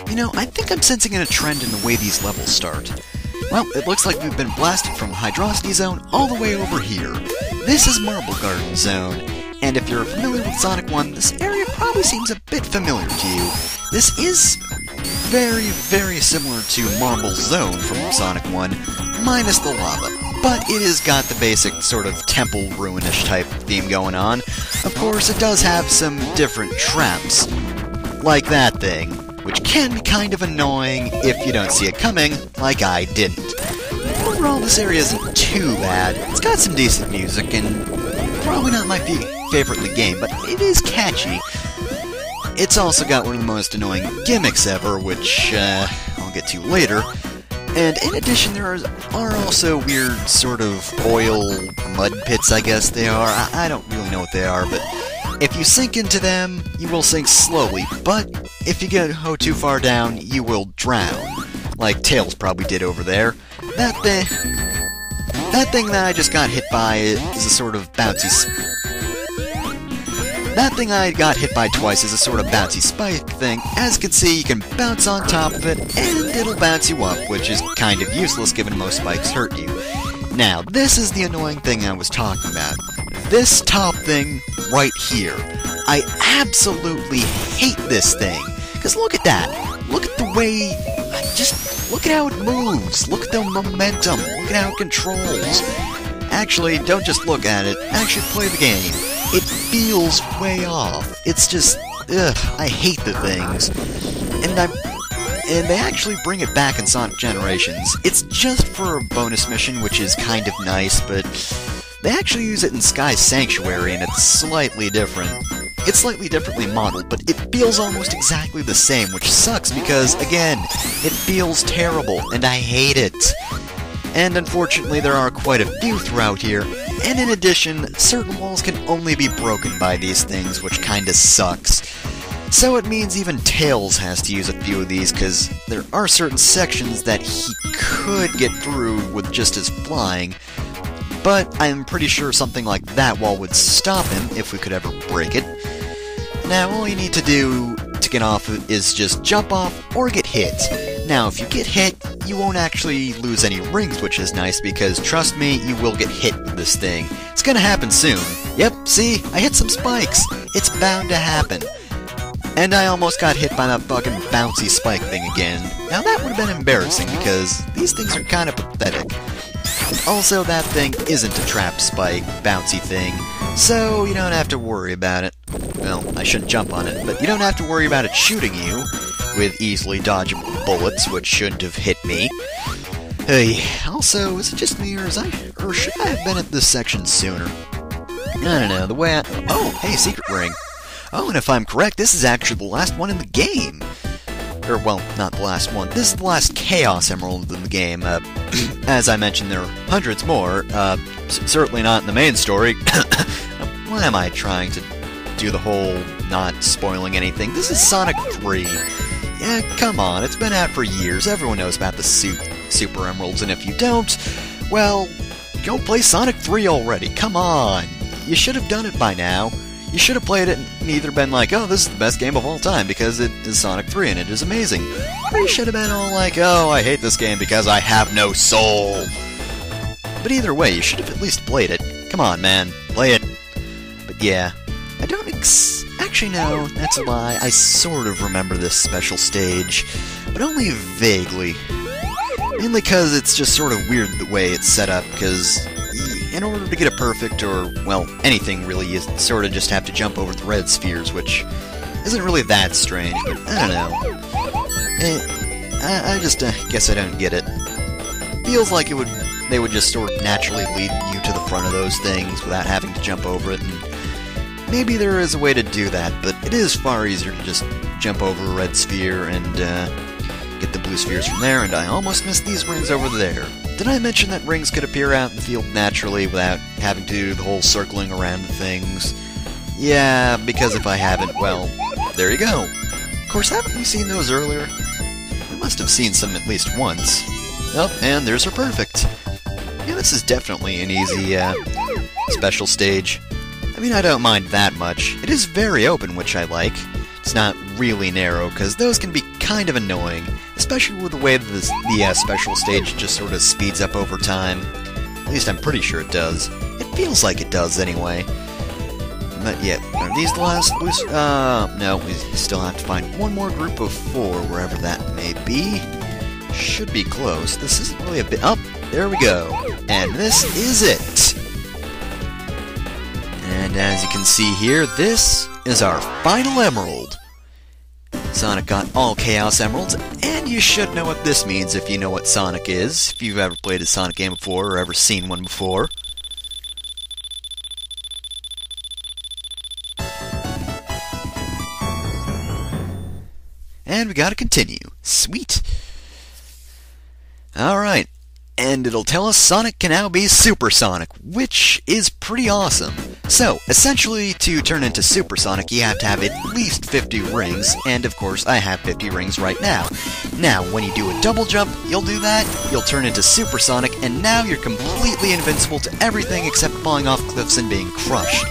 You know, I think I'm sensing a trend in the way these levels start. Well, it looks like we've been blasted from Hydrocity Zone all the way over here. This is Marble Garden Zone, and if you're familiar with Sonic 1, this area probably seems a bit familiar to you. This is very, very similar to Marble Zone from Sonic 1, minus the lava. But it has got the basic sort of temple ruinish type theme going on. Of course, it does have some different traps, like that thing, which can be kind of annoying if you don't see it coming, like I didn't. Overall, this area isn't too bad. It's got some decent music, and probably not my favorite in the game, but it is catchy. It's also got one of the most annoying gimmicks ever, which I'll get to later. And in addition, there are also weird sort of oil mud pits, I guess they are. I don't really know what they are, but if you sink into them, you will sink slowly, but if you go too far down, you will drown. Like Tails probably did over there. That thing that I just got hit by is a sort of bouncy... That thing I got hit by twice is a sort of bouncy spike thing. As you can see, you can bounce on top of it, and it'll bounce you up, which is kind of useless given most spikes hurt you. Now, this is the annoying thing I was talking about. This top thing right here. I absolutely hate this thing. Because look at that. Look at the way... Just look at how it moves. Look at the momentum. Look at how it controls. Actually, don't just look at it. Actually play the game. It feels way off. It's just... Ugh, I hate the things. And they actually bring it back in Sonic Generations. It's just for a bonus mission, which is kind of nice, but they actually use it in Sky Sanctuary, and it's slightly different. It's slightly differently modeled, but it feels almost exactly the same, which sucks because, again, it feels terrible, and I hate it. And unfortunately, there are quite a few throughout here, and in addition, certain walls can only be broken by these things, which kinda sucks. So it means even Tails has to use a few of these, because there are certain sections that he could get through with just his flying, but I'm pretty sure something like that wall would stop him if we could ever break it. Now, all you need to do to get off is just jump off or get hit. Now, if you get hit, you won't actually lose any rings, which is nice, because trust me, you will get hit with this thing. It's gonna happen soon. Yep, see? I hit some spikes. It's bound to happen. And I almost got hit by that fucking bouncy spike thing again. Now that would have been embarrassing, because these things are kind of pathetic. Also, that thing isn't a trap spike, bouncy thing, so you don't have to worry about it. Well, I shouldn't jump on it, but you don't have to worry about it shooting you with easily dodgeable bullets, which shouldn't have hit me. Hey, also, is it just me, or should I have been at this section sooner? I don't know, the way oh, hey, secret ring. Oh, and if I'm correct, this is actually the last one in the game. Or, well, not the last one. This is the last Chaos Emerald in the game. As I mentioned, there are hundreds more. Certainly not in the main story. Why am I trying to do the whole not spoiling anything? This is Sonic 3. Yeah, come on, it's been out for years. Everyone knows about the Super Emeralds, and if you don't, well, go play Sonic 3 already. Come on. You should have done it by now. You should have played it and either been like, oh, this is the best game of all time because it is Sonic 3 and it is amazing. Or you should have been all like, oh, I hate this game because I have no soul. But either way, you should have at least played it. Come on, man. Play it. But yeah, I don't actually, no, that's a lie. I sort of remember this special stage, but only vaguely. Mainly because it's just sort of weird the way it's set up, because in order to get it perfect, or, well, anything really, you sort of just have to jump over the red spheres, which isn't really that strange, but I don't know. I just guess I don't get it. Feels like they would just sort of naturally lead you to the front of those things without having to jump over it, and maybe there is a way to do that, but it is far easier to just jump over a red sphere and get the blue spheres from there, and I almost missed these rings over there. Did I mention that rings could appear out in the field naturally without having to do the whole circling around the things? Yeah, because if I haven't, well, there you go. Of course, haven't we seen those earlier? We must have seen some at least once. Oh, and there's her perfect. Yeah, this is definitely an easy, special stage. I mean, I don't mind that much. It is very open, which I like. it's not really narrow, because those can be kind of annoying, especially with the way that the special stage just sort of speeds up over time. At least I'm pretty sure it does. It feels like it does, anyway. But yeah, are these the last loose? No, we still have to find one more group of 4, wherever that may be. Should be close. This isn't really a bit... Oh, there we go. And this is it. And as you can see here, this is our final emerald. Sonic got all Chaos Emeralds, and you should know what this means if you know what Sonic is, if you've ever played a Sonic game before or ever seen one before. And we gotta continue. Sweet. Alright, and it'll tell us Sonic can now be Supersonic, which is pretty awesome. So, essentially, to turn into Supersonic, you have to have at least 50 rings, and of course, I have 50 rings right now. Now, when you do a double jump, you'll do that, you'll turn into Supersonic, and now you're completely invincible to everything except falling off cliffs and being crushed.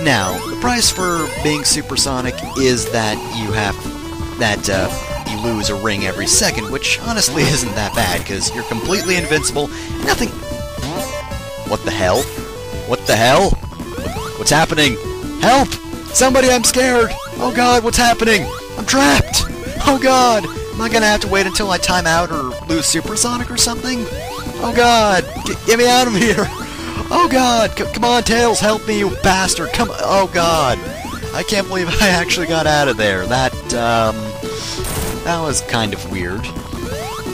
Now, the price for being Supersonic is that you have... you lose a ring every second, which honestly isn't that bad, because you're completely invincible, nothing... What the hell? What the hell? What's happening? Help! Somebody, I'm scared! Oh god, what's happening? I'm trapped! Oh god! Am I gonna have to wait until I time out or lose Supersonic or something? Oh god! Get me out of here! Oh god! Come on, Tails, help me, you bastard! Come on! Oh god! I can't believe I actually got out of there. That was kind of weird.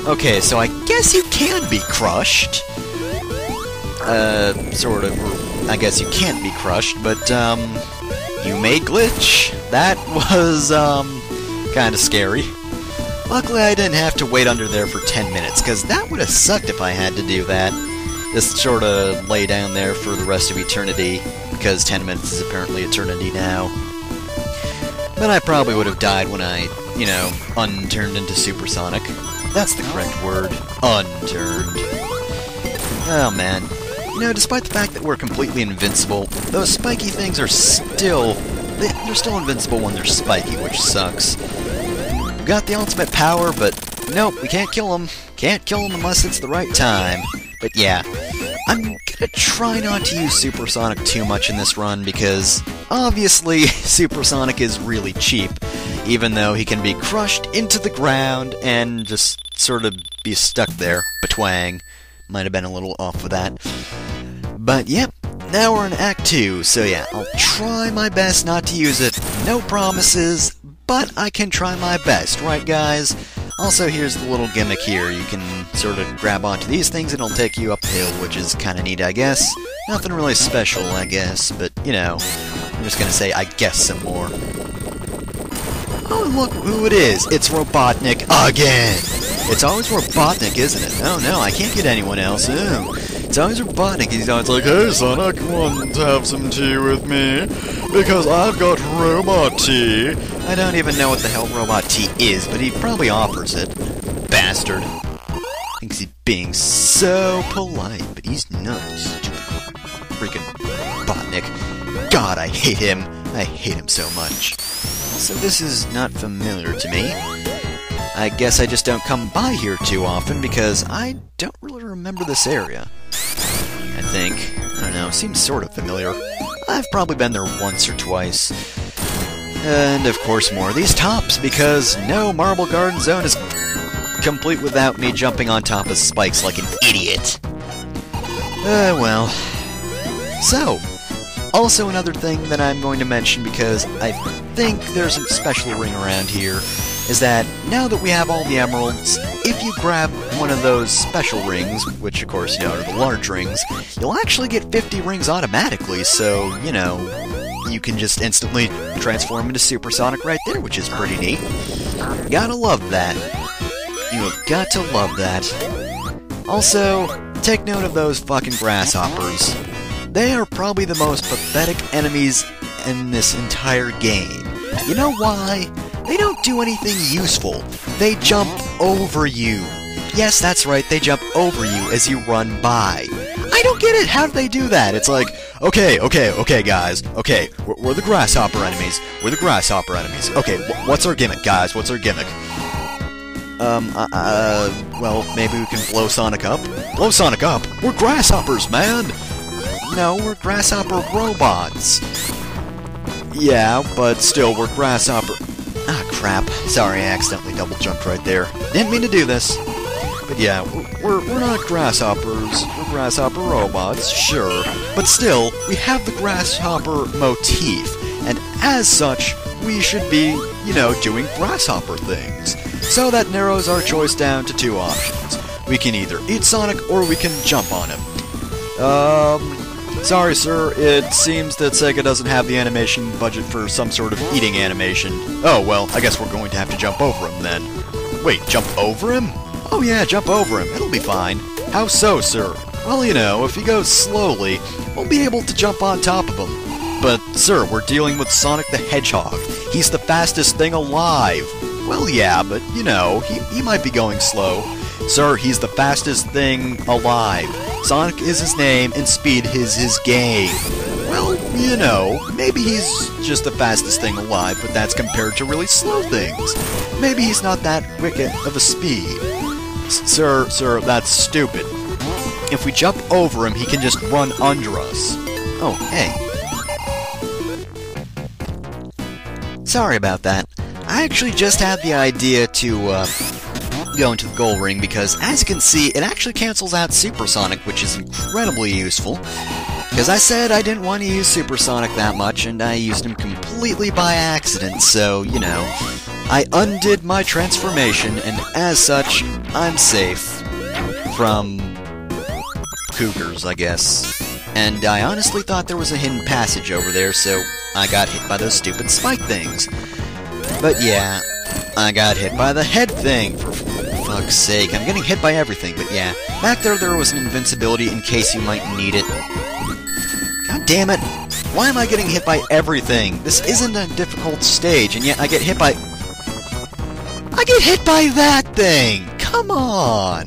Okay, so I guess you can be crushed. Sort of. I guess you can't be crushed, but, you may glitch. That was, kinda scary. Luckily, I didn't have to wait under there for 10 minutes, because that would have sucked if I had to do that. Just sort of lay down there for the rest of eternity, because 10 minutes is apparently eternity now. But I probably would have died when I, you know, unturned into Supersonic. That's the correct word. Unturned. Oh, man. You know, despite the fact that we're completely invincible, those spiky things are still... They're still invincible when they're spiky, which sucks. We've got the ultimate power, but nope, we can't kill them. Can't kill them unless it's the right time. But yeah, I'm gonna try not to use Supersonic too much in this run, because obviously Supersonic is really cheap, even though he can be crushed into the ground and just sort of be stuck there. Batwang. Might have been a little off with that. But yep, now we're in Act 2, so yeah, I'll try my best not to use it. No promises, but I can try my best, right guys? Also, here's the little gimmick here. You can sort of grab onto these things and it'll take you uphill, which is kinda neat, I guess. Nothing really special, I guess, but, you know, I'm just gonna say I guess some more. Oh, look who it is! It's Robotnik again! It's always Robotnik, isn't it? Oh no, I can't get anyone else. Ooh. It's always Robotnik. He's always like, "Hey Sonic, want to have some tea with me? Because I've got robot tea." I don't even know what the hell robot tea is, but he probably offers it. Bastard. Thinks he's being so polite, but he's not. Stupid freaking Robotnik. God, I hate him. I hate him so much. So this is not familiar to me. I guess I just don't come by here too often because I don't really remember this area. I think. I don't know, seems sort of familiar. I've probably been there once or twice. And of course more of these tops, because no Marble Garden Zone is complete without me jumping on top of spikes like an idiot. Well. So, also another thing that I'm going to mention, because I think there's a special ring around here, is that now that we have all the emeralds, if you grab one of those special rings, which of course, you know, are the large rings, you'll actually get 50 rings automatically, so, you know, you can just instantly transform into Supersonic right there, which is pretty neat. Gotta love that. You have got to love that. Also, take note of those fucking grasshoppers. They are probably the most pathetic enemies in this entire game. You know why? They don't do anything useful. They jump over you. Yes, that's right, they jump over you as you run by. I don't get it. How do they do that? It's like, Okay, guys. Okay, we're the grasshopper enemies. We're the grasshopper enemies. Okay, what's our gimmick, guys? What's our gimmick? Well, maybe we can blow Sonic up? Blow Sonic up? We're grasshoppers, man! No, we're grasshopper robots. Yeah, but still, we're grasshopper... Ah, crap. Sorry, I accidentally double jumped right there. Didn't mean to do this. But yeah, we're not grasshoppers. We're grasshopper robots, sure. But still, we have the grasshopper motif. And as such, we should be, you know, doing grasshopper things. So that narrows our choice down to two options. We can either eat Sonic, or we can jump on him. Sorry, sir, it seems that Sega doesn't have the animation budget for some sort of eating animation. Oh, well, I guess we're going to have to jump over him, then. Wait, jump over him? Oh yeah, jump over him, it'll be fine. How so, sir? Well, you know, if he goes slowly, we'll be able to jump on top of him. But, sir, we're dealing with Sonic the Hedgehog. He's the fastest thing alive. Well, yeah, but, you know, he might be going slow. Sir, he's the fastest thing alive. Sonic is his name, and speed is his game. Well, you know, maybe he's just the fastest thing alive, but that's compared to really slow things. Maybe he's not that quick of a speed. Sir, that's stupid. If we jump over him, he can just run under us. Oh, hey. Sorry about that. I actually just had the idea to, go into the goal ring because, as you can see, it actually cancels out Supersonic, which is incredibly useful. Because I said I didn't want to use Supersonic that much, and I used him completely by accident, so, you know, I undid my transformation, and as such, I'm safe from cougars, I guess. And I honestly thought there was a hidden passage over there, so I got hit by those stupid spike things. But yeah, I got hit by the head thing, for fuck's sake. I'm getting hit by everything, but yeah. Back there was an invincibility in case you might need it. God damn it! Why am I getting hit by everything? This isn't a difficult stage, and yet I get hit by... I get hit by that thing! Come on!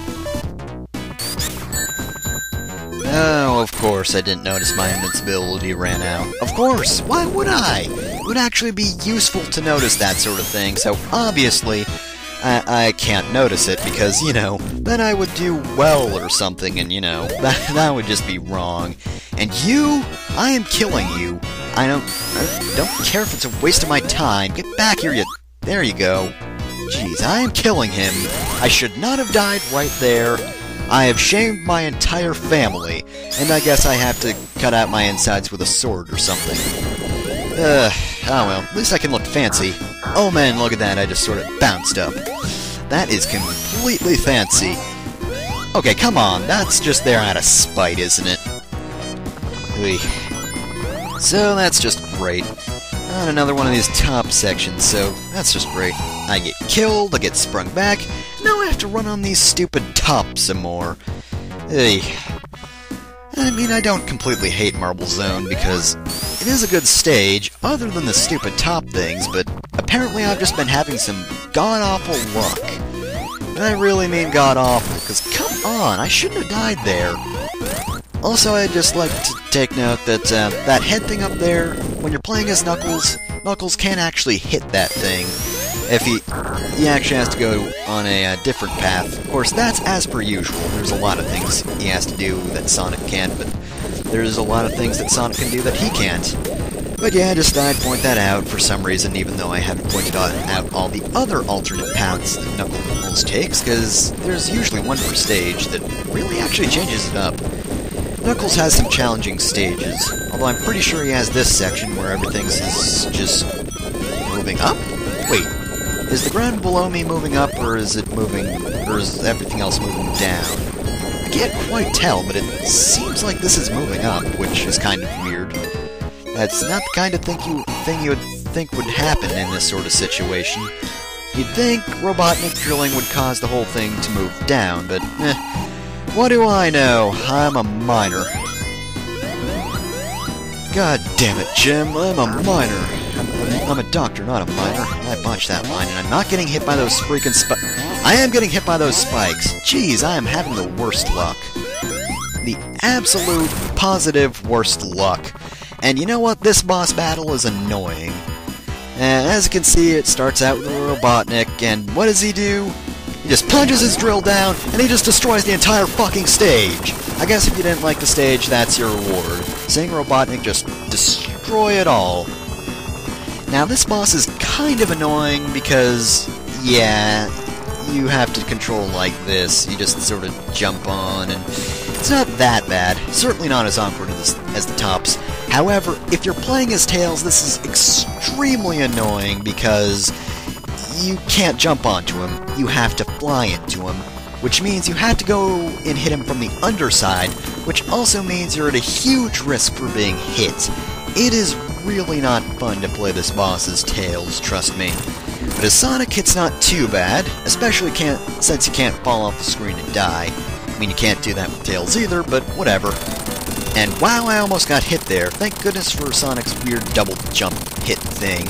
Oh, of course I didn't notice my invincibility ran out. Of course! Why would I? It would actually be useful to notice that sort of thing, so obviously I can't notice it because, you know, then I would do well or something, and, you know, that would just be wrong. And you? I am killing you. I don't care if it's a waste of my time. Get back here, you... There you go. Jeez, I am killing him. I should not have died right there. I have shamed my entire family, and I guess I have to cut out my insides with a sword or something. Oh well, at least I can look fancy. Oh man, look at that, I just sort of bounced up. That is completely fancy. Okay, come on, that's just there out of spite, isn't it? Oy. So that's just great. On another one of these top sections, so that's just great. I get killed, I get sprung back, now I have to run on these stupid tops some more. Ugh. I mean, I don't completely hate Marble Zone, because it is a good stage, other than the stupid top things, but apparently I've just been having some god-awful luck. And I really mean god-awful, because come on, I shouldn't have died there. Also, I'd just like to take note that that head thing up there, when you're playing as Knuckles, Knuckles can't actually hit that thing. If he actually has to go on a different path. Of course, that's as per usual. There's a lot of things he has to do that Sonic can't, but there's a lot of things that Sonic can do that he can't. But yeah, just thought I'd point that out for some reason, even though I haven't pointed out all the other alternate paths that Knuckles takes, because there's usually one per stage that really actually changes it up. Knuckles has some challenging stages, although I'm pretty sure he has this section where everything's just moving up? Wait, is the ground below me moving up, or is it moving, or is everything else moving down? I can't quite tell, but it seems like this is moving up, which is kind of weird. That's not the kind of thing you would think would happen in this sort of situation. You'd think Robotnik drilling would cause the whole thing to move down, but what do I know? I'm a miner. God damn it, Jim, I'm a miner. I'm a doctor, not a miner. I botched that line, and I'm not getting hit by those freaking spikes. I am getting hit by those spikes. Jeez, I am having the worst luck. the absolute positive worst luck. And you know what? This boss battle is annoying. As you can see, it starts out with a Robotnik, and what does he do? He just plunges his drill down, and he just destroys the entire fucking stage! I guess if you didn't like the stage, that's your reward. Seeing Robotnik just destroy it all. Now, this boss is kind of annoying because, yeah, you have to control like this. You just sort of jump on, and it's not that bad. Certainly not as awkward as the tops. However, if you're playing as Tails, this is extremely annoying because you can't jump onto him. You have to fly into him, which means you have to go and hit him from the underside, which also means you're at a huge risk for being hit. It is really not fun to play this boss as Tails, trust me. But as Sonic, it's not too bad, especially since you can't fall off the screen and die. I mean, you can't do that with Tails either, but whatever. And wow, I almost got hit there. Thank goodness for Sonic's weird double jump hit thing.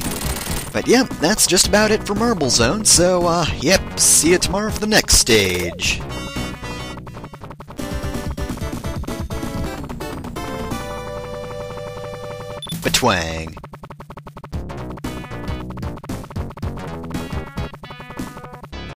But yep, that's just about it for Marble Zone, so yep, see you tomorrow for the next stage. Batwang.